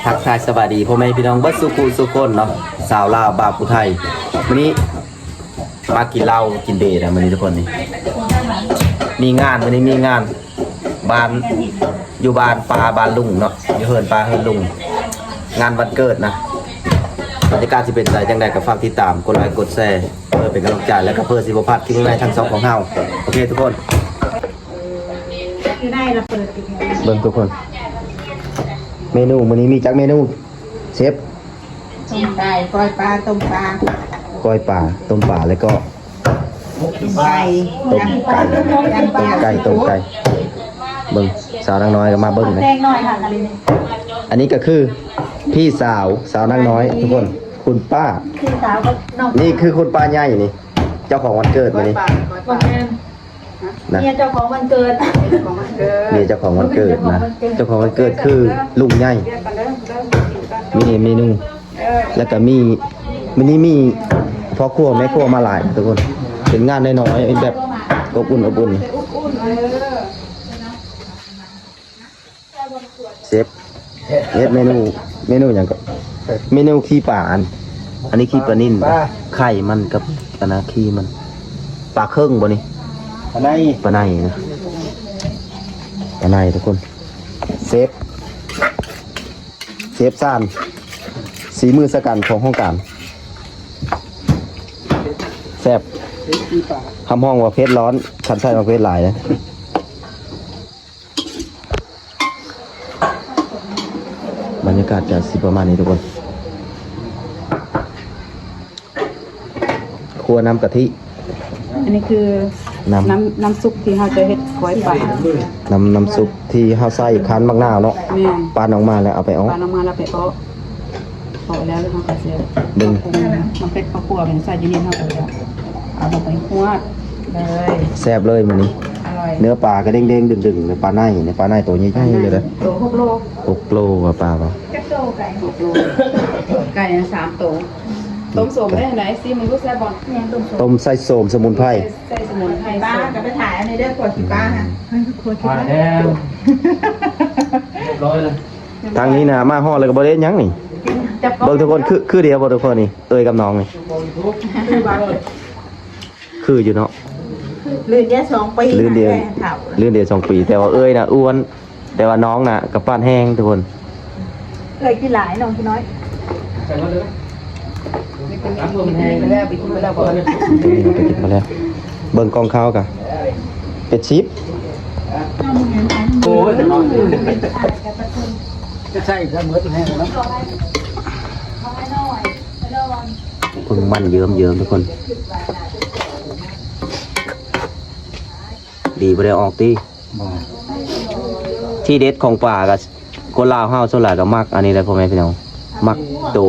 ทักทายสวัสดีพ่อแม่พี่น้องเบิดสุขุสุคนเนาะสาวลาวบาวผู้ไทยวันนี้มากินเหล้ากินเบียร์นะวันนี้ทุกคนนี่มีงานวันนี้มีงานบ้านอยู่บ้านปลาบ้านลุงเนาะอยู่เฮินปลาเฮินลุงงานวันเกิดนะบรรยากาศที่เป็นใจจังใดกับฝากติดตามกดไลค์กดแชร์เพื่อเป็นกำลังใจและก็เพื่อสิบพัฒน์ที่ในทั้งสองของเฮาโอเคทุกคนเบิ่งทุกคนเมนูวันนี้มีจักเมนูเชฟต้มไก่กล้อยปลาต้มปลาก้อยป่าต้มป่าแล้วก็ไก่ต้มไก่ต้มไก่เบิ่งสาวนางน้อยก็มาเบิ่งเลย แดงหน่อยค่ะอะไรนี่อันนี้ก็คือพี่สาวนางน้อยทุกคนคุณป้า พี่สาวก็นอก นี่คือคุณป้าใหญ่นี่เจ้าของวันเกิดมานี่นะ เนี่ยเจ้าของวันเกิด นี่เจ้าของวันเกิดนะเจ้าของวันเกิดคือลุงใหญ่มีเมนูแล้วก็มีวันนี้มีพ่อครัวแม่ครัวมาหลายทุกคนเป็นงานน้อยๆแบบอบอุ่นเชฟเฮ็ดเมนูอย่างก็เมนูขี้ป่าอันนี้ขี้ปลานิ่นไข่มันกับอันนะขี้มันปลาเครื่องบ่นี่ปลาในนะปลาในทุกคนเซฟซ่านสีมือสกันของห้องการแซ่บคำห้องว่าเพชรร้อนคันใส่มาเพชรหลายนะบรรยากาศจะสิประมาณนี้ทุกคนครัวน้ำกะทิอันนี้คือน้ำซุปที่เราจะเฮ็ดกล้อยปลาน้ำซุปที่เฮาใส่คั้นมะนาวเนาะปานออกมาแล้วเอาไปเอาปลาออกมาแล้วไปเอาแล้วเฮาก็สิดึงมันเป็นข้าวคั่วเป็นใส่อยู่นี่เฮาก็จะเอาลงไปคั่วเลยแซ่บเลยมื้อนี้อร่อยเนื้อปลาก็เด้งๆดึงๆในปลาในตัวใหญ่ๆเลยนะตัว6 โล6 โลว่าปลาเปล่าจักโตไก่6 โลไก่3 ตัวต้มโสมได้ไหนซิมันรู้แซ่บบ่เนี่ยต้มไส้โสมสมุนไพรใส่สมุนไพรป้าก็ไปถ่ายอันนี้เด้อขวดสิป้าฮะขวดสิป้าแล้วร้อยเลยทางนี้นะมาฮอดแล้วก็บ่ได้หยังนี่เบิ่งทุกคนคือเดียวบ่ทุกคนนี่เอ้ยกับน้องนี่คืออยู่เนาะลื่นเดียว2 ปีลื่นเดียว2 ปีแต่ว่าเอ้ยน่ะอ้วนแต่ว่าน้องน่ะกับป้านแห้งทุกคนเคยกินหลายน้องพี่น้อยใส่มาเลยไปแล้วไปกินไปแล้วบ่ไปกินมาแล้วเบิ่งกองข้าวกะเป็ดชิปโอ้ยจะใส่จะเหมือนแห้งเนาะพึ่งมันเยิ้มทุกคนดีบ่ได้ออกติที่เด็ดของป่าก็คนลาวเฮาส่วนหลายก็มักอันนี้แหละพ่อแม่พี่น้องมักโต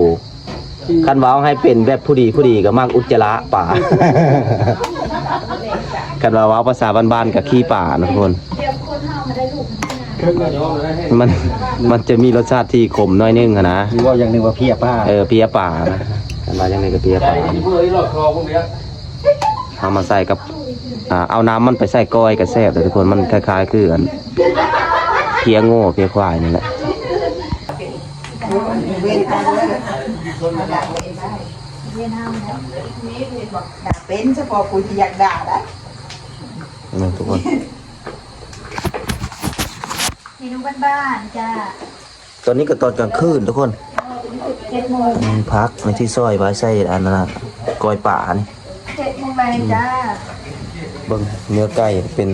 คันว่าให้เป็นแบบผู้ดีก็มักอุจจาระป่าคันว่าภาษาบ้านๆก็ขี้ป่านะทุกคนมันจะมีรสชาติที่ขมน้อยนึงนะหรือว่าอย่างนึงว่าเพียป้าเพียป่านะคันว่าอย่างนึงก็เพียป่าเอามาใส่กับเอาน้ำมันไปใส่ก้อยกับแซ่บแต่ทุกคนมันคล้ายๆคือกันเพียโง่เพียควายนี่แหละเป็นเฉพาะกูที่อยากด่าได้นี่ทุกคนเมนูบ้านๆจ้าตอนนี้ก็ตอนกลางคืนทุกคนพักในที่ซอยไว้ใส่อันนั้นก้อยป่านี่7 โมงแรงจ้าเบิ่งเนื้อไก่เป็น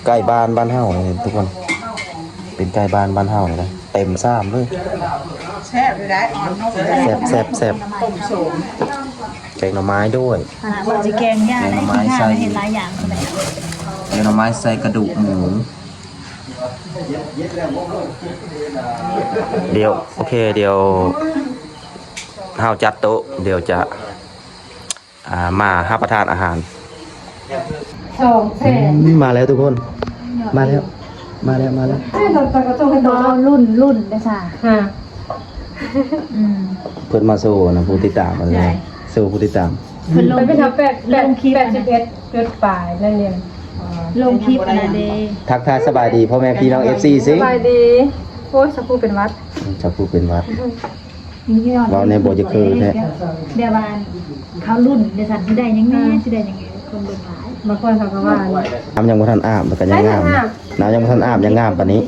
ไก่บ้านเฮาเลยทุกคนเป็นไก่บ้านเฮาเลยนะเต็มซ้ำเลยแซ่บเลยได้อ่อนนุ่มแซ่บต้มโสมแกงหน่อไม้ด้วยว่าจะแกงย่าได้ที่ห้าเห็นหลายอย่างเลยแกงหน่อไม้ใส่กระดูกหมูเดี๋ยวโอเคเดี๋ยวเฮาจัดโต๊ะเดี๋ยวจะมารับประทานอาหารมาแล้วทุกคนมาแล้วรุ่นได้ค่ะเพิ่นมาโซ่นะผู้ติดตามมาเลยโซ่ผู้ติดตามเพิ่นลงไปทำ81เกิดปลายนั่นเอง ลงคลิปอะไรเด้ทักทายสบายดีพ่อแม่พี่น้อง FC สิสบายดี อ้ยสะพูเป็นวัด จะพูดเป็นวัด นี่ยอด เราในบ่จะคือแท้ เดี๋ยวบานเขารุ่นเดี๋ยวสันที่ได้ยังไงที่ได้ยังไงคนเบิ่งหลาย บางคนเขาก็ว่า น้ำยังบ่ทันอาบมันก็ยังงามน้ำยังบ่ทันอาบยังงามปานนี้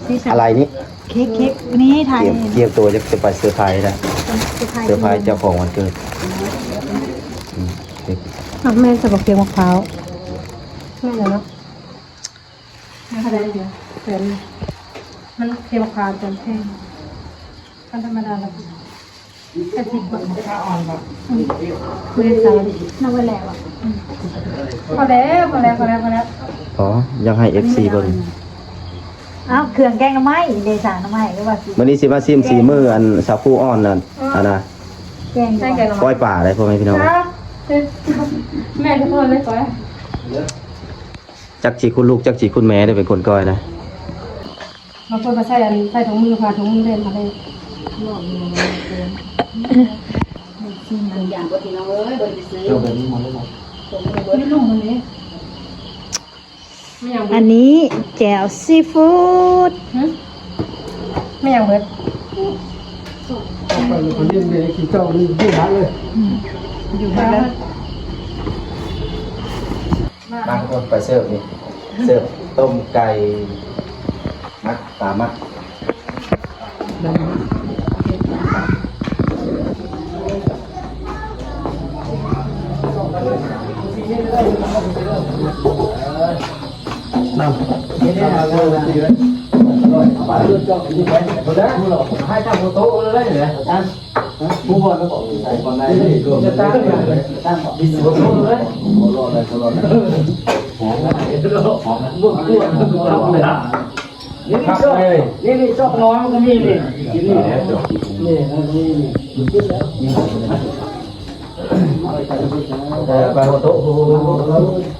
ที่สัน อะไรนี่ เค้กนี่ไทย เตรียมตัวจะไปเซอร์ไพรส์นะเซอร์ไพรส์เจ้าของวันเกิดเด็ก แม่จะบอกเพียงมะพร้าวไม่เหรอเนาะไม่ขนาดเดียวเป็นมันเพียงมะพร้าวจนแห้งธรรมดาแล้วแค่10 บาทไม่ได้จ่าย น่าไว้แล้วอ่ะ พอแล้วพอแล้ว อ๋อยังให้ FC เบิ่ง อ้าวเครื่องแกงน้ำไม้เดชาน้ำไม้ก็ว่าสิ มื้อนี้สิมาซิมสีมืออันสาวผู้อ่อนนั่นอันน่ะ แกง ใช่แกง ก้อยป่าได้พ่อแม่พี่น้อง แม่ทุกคนเลยก้อย จักสิคุณลูกจักสิคุณแม่ได้เป็นคนก้อยนะ บางคนมาใส่ถุงมือพาถุงมือเล่นมาเลย อย่างก็พี่น้องเอ้ยบ่ได้ซื้อ เจ้าแบบนี้มาแล้ว ไม่ลุ่มวันนี้ไม่อยาก อันนี้แจ่วซีฟู้ด ไม่อยากเบิด ไปเลยคนเลี้ยงเลยกินเจ้านี่ที่ร้านเลย อยู่บ้านแล้ว บางคนไปเสิร์ฟนี่เสิร์ฟต้มไก่มักปลามัก น้ำนี่ได้แล้วนะดีเลยไปเรื่องเจ้านี่ไปคนแรกมึงหรอกให้ตั้งโต๊ะเลยเนี่ยผู้บอลก็บอกใส่คนไหนจะตั้งตั้งดินโต๊ะเลยรอเลยรอเลยหอมหอมบุ้งบุ้งเลยนี่ชอบนี่ชอบน้อยมันก็มีนี่กินนี่นี่ไปหัวโต๊ะ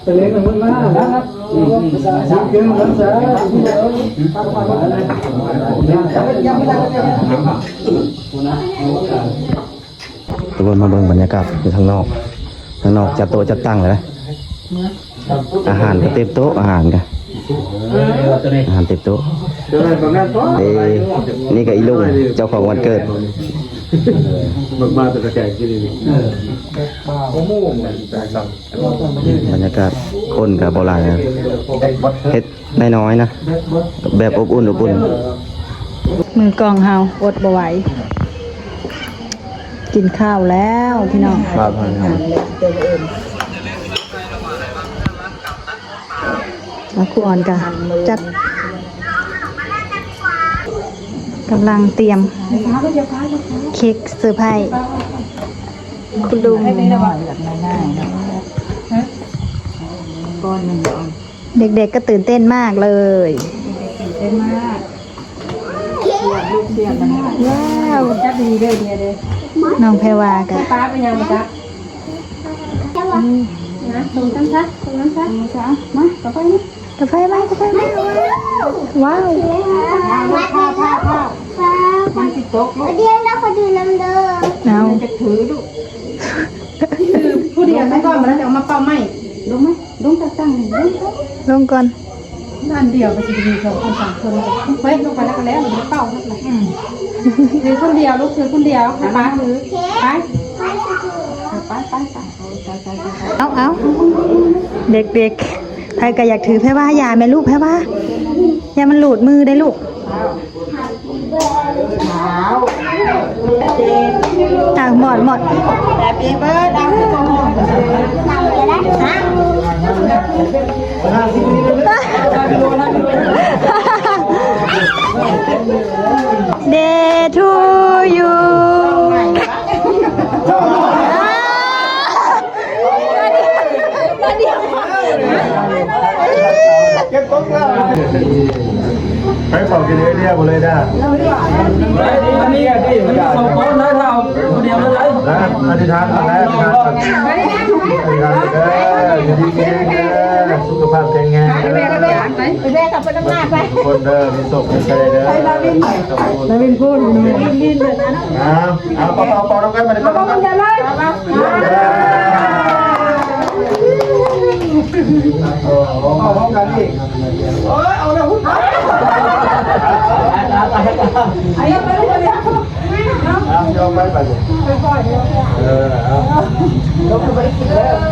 เป็นเล็กมันมากนะครับเก่งมันซะทุกคนมาเบิ่งบรรยากาศอยู่ข้างนอกจัดโต๊ะจัดตั้งเลยนะอาหารก็เต็มโต๊ะอาหารกันอาหารเต็มโต๊ะนี่ก็อีลุงเจ้าของวันเกิด มาแต่แก่กินนี่ บรรยากาศคนกับโบราณนะเฮ็ดน้อยๆนะแบบอบอุ่น มือกองเฮาอดบ่ไหวกินข้าวแล้วพี่น้อง ครับครับ แล้วครูอ่อนกะจัดกำลังเตรียมเค้กเซอร์ไพรส์คุณลุงเด็กๆก็ตื่นเต้นมากเลยว้าว จับดีเด้อเดียเด้อ น้องแพรวากัน ป้าเป็นยังไงจ๊ะนะตรงนั้นซะมาต่อไปนะ กาแฟไหมว้าว มันสิตกเดี๋ยวเราขอดูน้ำเด้อ เอา จะถือลูก ผู้เดียวไม่ก่อนมาแล้วจะเอามาเป่าไหม ลงไหมลงตั้งลง ลงก่อน ด้านเดียวก็จะมี2 คน 3 คนเฮ้ยลงไปแล้วก็แล้วมันเป่าแล้วแหละถือคนเดียวลูกถือคนเดียวป้าถือไป เอาเด็กๆใครก็อยากถือแพรว่าอย่าแม่ลูกแพรว่าอย่ามันหลุดมือได้ลูกหมดแต่ปีเบิร์ดDay to you เก็บก๊กแล้วไปเป่ากินเรียบเลยได้อันนี้ที่มันสองคนนะเราคนเดียวเลยนะอธิษฐานมาแล้วอธิษฐานสุขภาพแข็งแรงคนเดิมมีสุขมีใจเด้อนาวินพูดเอาเป่าน้องกันมาดิเป่าน้องกันเอาพร้อมกันอีกเอาแล้ว ไอ้ยังไม่รู้เลยนะ ยอมไปไปเลย ไปปล่อยเดี๋ยว เอา เราไปกินแล้ว